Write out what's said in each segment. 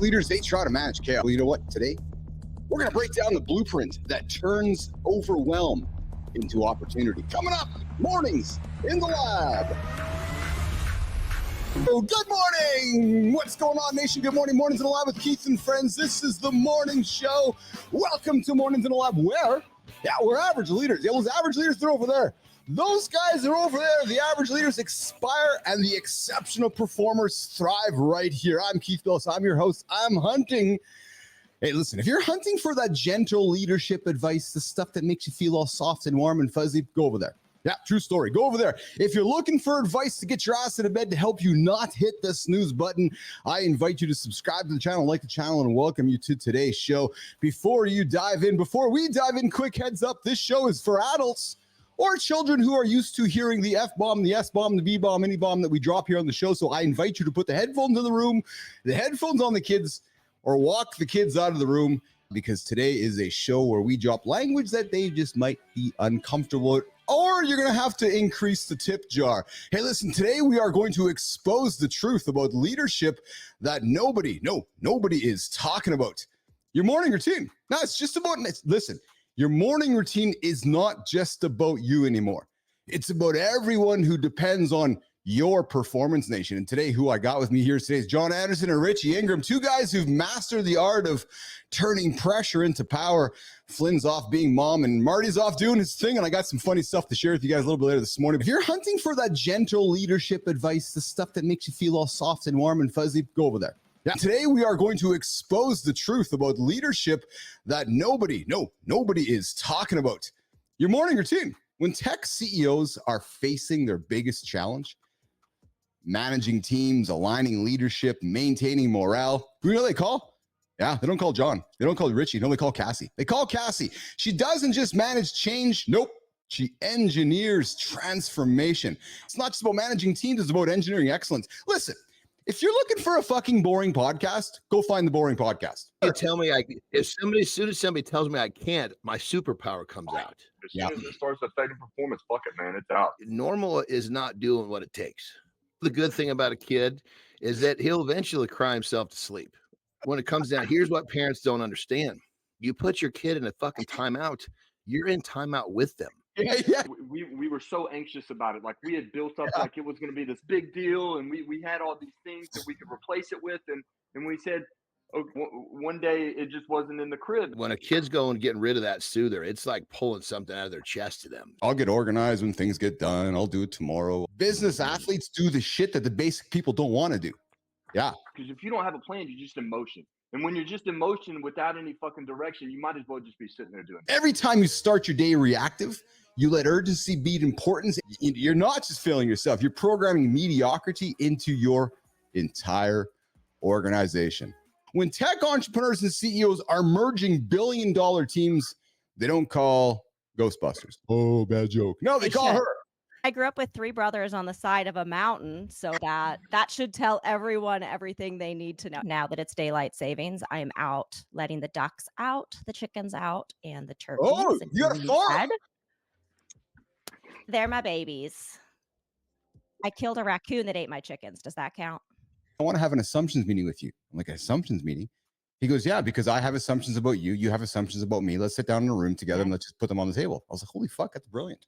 Leaders, they try to manage chaos. Well, you know what? Today, we're going to break down the blueprint that turns overwhelm into opportunity. Coming up, mornings in the lab. Oh, good morning. What's going on, nation? Good morning. Mornings in the lab with Keith and friends. This is the morning show. Welcome to Mornings in the Lab. Where? Yeah, we're average leaders. Yeah, those average leaders, they're over there. Those guys are over there. The average leaders expire and the exceptional performers thrive right here. I'm Keith Bilous. I'm your host. I'm hunting. Hey, listen, if you're hunting for that gentle leadership advice, the stuff that makes you feel all soft and warm and fuzzy, go over there. Yeah, true story. Go over there. If you're looking for advice to get your ass out of bed to help you not hit the snooze button, I invite you to subscribe to the channel, like the channel, and welcome you to today's show. Before we dive in, quick heads up, this show is for adults or children who are used to hearing the F-bomb, the S-bomb, the B-bomb, any bomb that we drop here on the show. So I invite you to put the headphones in the room, the headphones on the kids, or walk the kids out of the room, because today is a show where we drop language that they just might be uncomfortable with, or you're going to have to increase the tip jar. Hey, listen, today we are going to expose the truth about leadership that nobody is talking about. Your morning routine. No, it's just about, listen, your morning routine is not just about you anymore. It's about everyone who depends on your performance, nation. And today, who I got with me here today is John Andersen and Richie Ingram, two guys who've mastered the art of turning pressure into power. Flynn's off being mom and Marty's off doing his thing. And I got some funny stuff to share with you guys a little bit later this morning. If you're hunting for that gentle leadership advice, the stuff that makes you feel all soft and warm and fuzzy, go over there. Yeah. Today, we are going to expose the truth about leadership that nobody is talking about. Your morning routine. When tech CEOs are facing their biggest challenge, managing teams, aligning leadership, maintaining morale, who do they call? Yeah, they don't call John. They don't call Richie. No, they call Cassie. They call Cassie. She doesn't just manage change. Nope. She engineers transformation. It's not just about managing teams. It's about engineering excellence. Listen, if you're looking for a fucking boring podcast, go find the boring podcast. You tell me as soon as somebody tells me I can't, my superpower comes out. As soon as it starts affecting performance, fuck it, man, it's out. Normal is not doing what it takes. The good thing about a kid is that he'll eventually cry himself to sleep. When it comes down, here's what parents don't understand. You put your kid in a fucking timeout, you're in timeout with them. Yeah. We were so anxious about it. Like we had built up like it was going to be this big deal, and we had all these things that we could replace it with, and we said, oh, one day it just wasn't in the crib. When a kid's going getting rid of that soother, it's like pulling something out of their chest to them. I'll get organized when things get done. I'll do it tomorrow. Business athletes do the shit that the basic people don't want to do. Yeah. Because if you don't have a plan, you're just in motion. And when you're just in motion without any fucking direction, you might as well just be sitting there doing it. Every time you start your day reactive, you let urgency beat importance. You're not just failing yourself. You're programming mediocrity into your entire organization. When tech entrepreneurs and CEOs are merging billion-dollar teams, they don't call Ghostbusters. Oh, bad joke. No, they call her. I grew up with three brothers on the side of a mountain, so that should tell everyone everything they need to know. Now that it's daylight savings, I am out letting the ducks out, the chickens out, and the turkeys. Oh, you got a farm. They're my babies. I killed a raccoon that ate my chickens. Does that count? I want to have an assumptions meeting with you. I'm like, an assumptions meeting? He goes, yeah, because I have assumptions about you. You have assumptions about me. Let's sit down in a room together and let's just put them on the table. I was like, holy fuck, that's brilliant.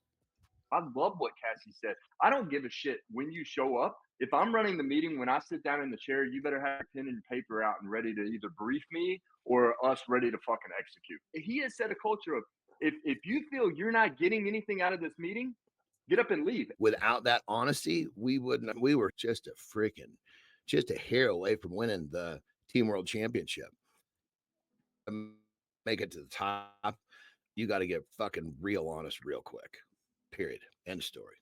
I love what Cassie said. I don't give a shit when you show up. If I'm running the meeting, when I sit down in the chair, you better have a pen and paper out and ready to either brief me or us ready to fucking execute. He has set a culture of, if you feel you're not getting anything out of this meeting, get up and leave. Without that honesty, we wouldn't. We were just a hair away from winning the Team World Championship. Make it to the top, you got to get fucking real honest real quick. Period. End story.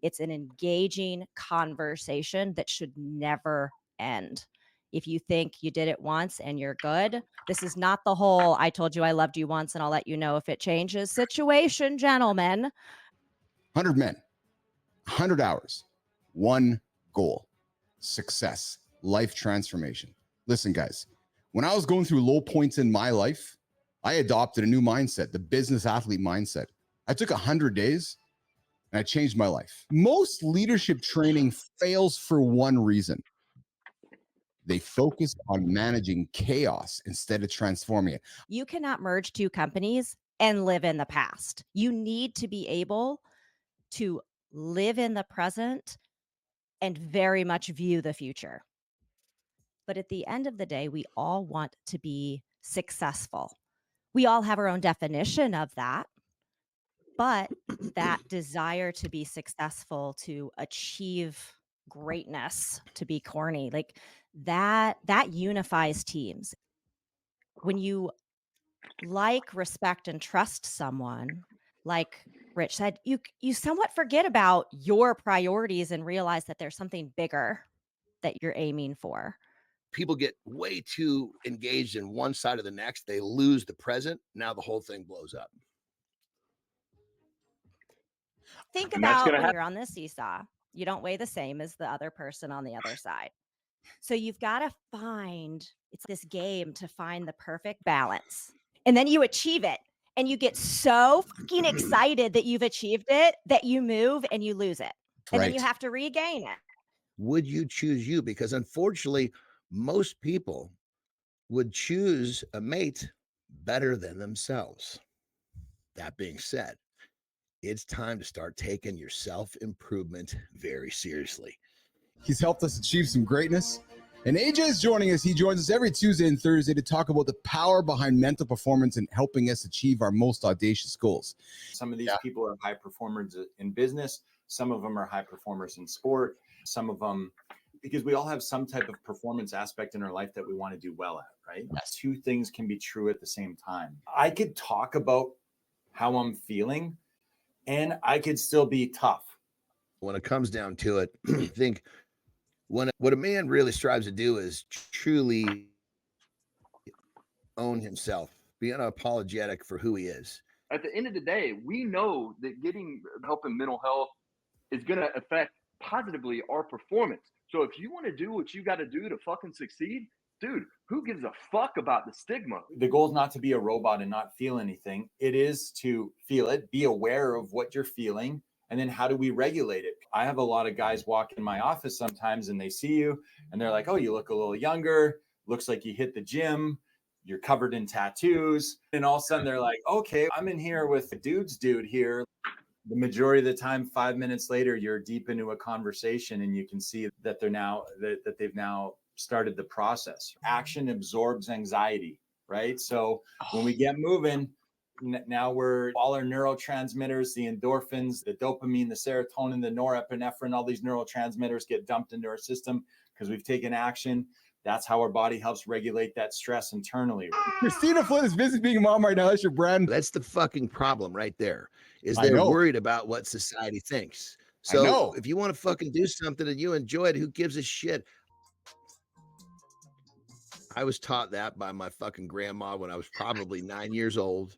It's an engaging conversation that should never end. If you think you did it once and you're good, this is not the whole I told you I loved you once and I'll let you know if it changes situation, gentlemen. 100 men, 100 hours, one goal, success, life transformation. Listen, guys, when I was going through low points in my life, I adopted a new mindset, the business athlete mindset. I took 100 days and I changed my life. Most leadership training fails for one reason. They focus on managing chaos instead of transforming it. You cannot merge two companies and live in the past. You need to be able to live in the present and very much view the future. But at the end of the day, we all want to be successful. We all have our own definition of that. But that desire to be successful, to achieve greatness, to be corny, like that unifies teams. When you like, respect, and trust someone, like Rich said, you somewhat forget about your priorities and realize that there's something bigger that you're aiming for. People get way too engaged in one side or the next. They lose the present. Now the whole thing blows up. Think And that's about gonna when happen. you're on the seesaw, you don't weigh the same as the other person on the other side. So you've got to find, it's this game to find the perfect balance. And then you achieve it. And you get so fucking excited that you've achieved it that you move and you lose it. And then you Right. have to regain it. Would you choose you? Because unfortunately, most people would choose a mate better than themselves. That being said, it's time to start taking your self-improvement very seriously. He's helped us achieve some greatness. And AJ is joining us. He joins us every Tuesday and Thursday to talk about the power behind mental performance and helping us achieve our most audacious goals. Some of these people are high performers in business. Some of them are high performers in sport. Some of them, because we all have some type of performance aspect in our life that we want to do well at, right? Yes. Two things can be true at the same time. I could talk about how I'm feeling and I could still be tough. When it comes down to it, I think what a man really strives to do is truly own himself, be unapologetic for who he is. At the end of the day, we know that getting help in mental health is going to affect positively our performance. So if you want to do what you got to do to fucking succeed, dude, who gives a fuck about the stigma? The goal is not to be a robot and not feel anything. It is to feel it, be aware of what you're feeling, and then how do we regulate it? I have a lot of guys walk in my office sometimes and they see you and they're like, oh, you look a little younger. Looks like you hit the gym. You're covered in tattoos. And all of a sudden they're like, okay, I'm in here with a dude here. The majority of the time, 5 minutes later, you're deep into a conversation and you can see that that they've now started the process. Action absorbs anxiety, right? So when we get moving, now we're all our neurotransmitters, the endorphins, the dopamine, the serotonin, the norepinephrine, all these neurotransmitters get dumped into our system because we've taken action. That's how our body helps regulate that stress internally. Christina Flynn is busy being a mom right now. That's your brand. That's the fucking problem right there, is I they're know. worried about what society thinks. I know. So if you want to fucking do something and you enjoy it, who gives a shit? I was taught that by my fucking grandma when I was probably 9 years old.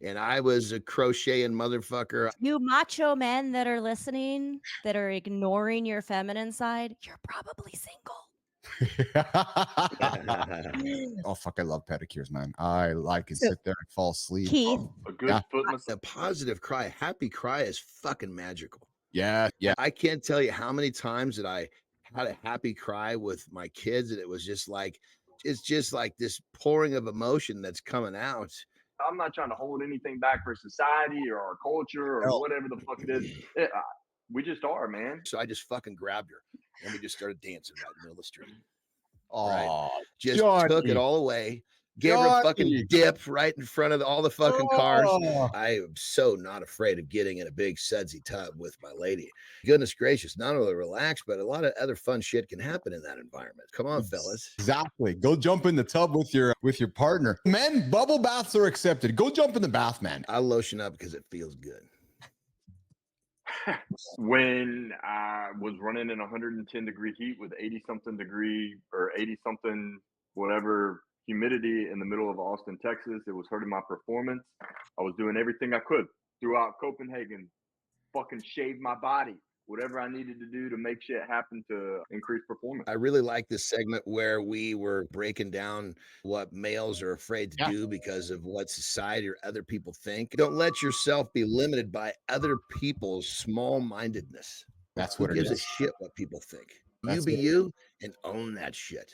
And I was a crocheting motherfucker. You macho men that are listening, that are ignoring your feminine side, you're probably single. Oh, fuck. I love pedicures, man. I can So- sit there and fall asleep. Keith, A good Yeah. foot massage. A positive cry, a happy cry is fucking magical. Yeah. I can't tell you how many times that I had a happy cry with my kids, and it was just like, it's just like this pouring of emotion that's coming out. I'm not trying to hold anything back for society or our culture or No. whatever the fuck it is. We just are, man. So I just fucking grabbed her and we just started dancing right in the middle of the street. Oh, Just took Johnny. it all away. Gave her a fucking Johnny. dip right in front of all the fucking cars. Oh. I am so not afraid of getting in a big sudsy tub with my lady. Goodness gracious, not only relax, but a lot of other fun shit can happen in that environment. Come on, fellas. Exactly. Go jump in the tub with your partner. Men, bubble baths are accepted. Go jump in the bath, man. I lotion up because it feels good. When I was running in 110-degree heat with 80-something degree or 80-something whatever humidity in the middle of Austin, Texas, it was hurting my performance. I was doing everything I could throughout Copenhagen, fucking shave my body, whatever I needed to do to make shit happen to increase performance. I really like this segment where we were breaking down what males are afraid to do because of what society or other people think. Don't let yourself be limited by other people's small-mindedness. That's Who what it gives a is. shit what people think? That's You be it. you and own that shit.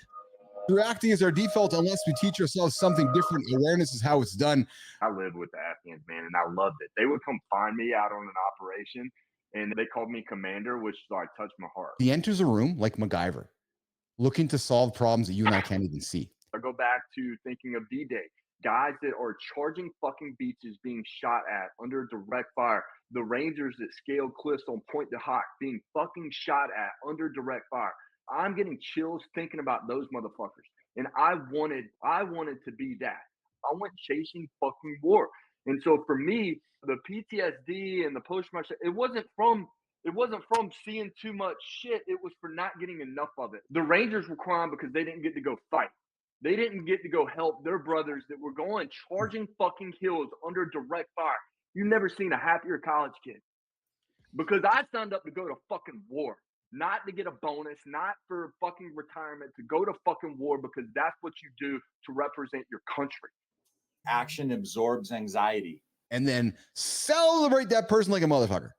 Reacting is our default unless we teach ourselves something different. Awareness is how it's done. I lived with the Afghans, man, and I loved it. They would come find me out on an operation, and they called me commander, which like touched my heart. He enters a room like MacGyver, looking to solve problems that you and I can't even see. I go back to thinking of D-Day. Guys that are charging fucking beaches being shot at under direct fire. The Rangers that scaled cliffs on Point de Hoc being fucking shot at under direct fire. I'm getting chills thinking about those motherfuckers. And I wanted to be that. I went chasing fucking war. And so for me, the PTSD and the post-traumatic, it wasn't from seeing too much shit. It was for not getting enough of it. The Rangers were crying because they didn't get to go fight. They didn't get to go help their brothers that were going charging fucking hills under direct fire. You've never seen a happier college kid. Because I signed up to go to fucking war, not to get a bonus, not for fucking retirement, to go to fucking war because that's what you do to represent your country. Action absorbs anxiety. And then celebrate that person like a motherfucker.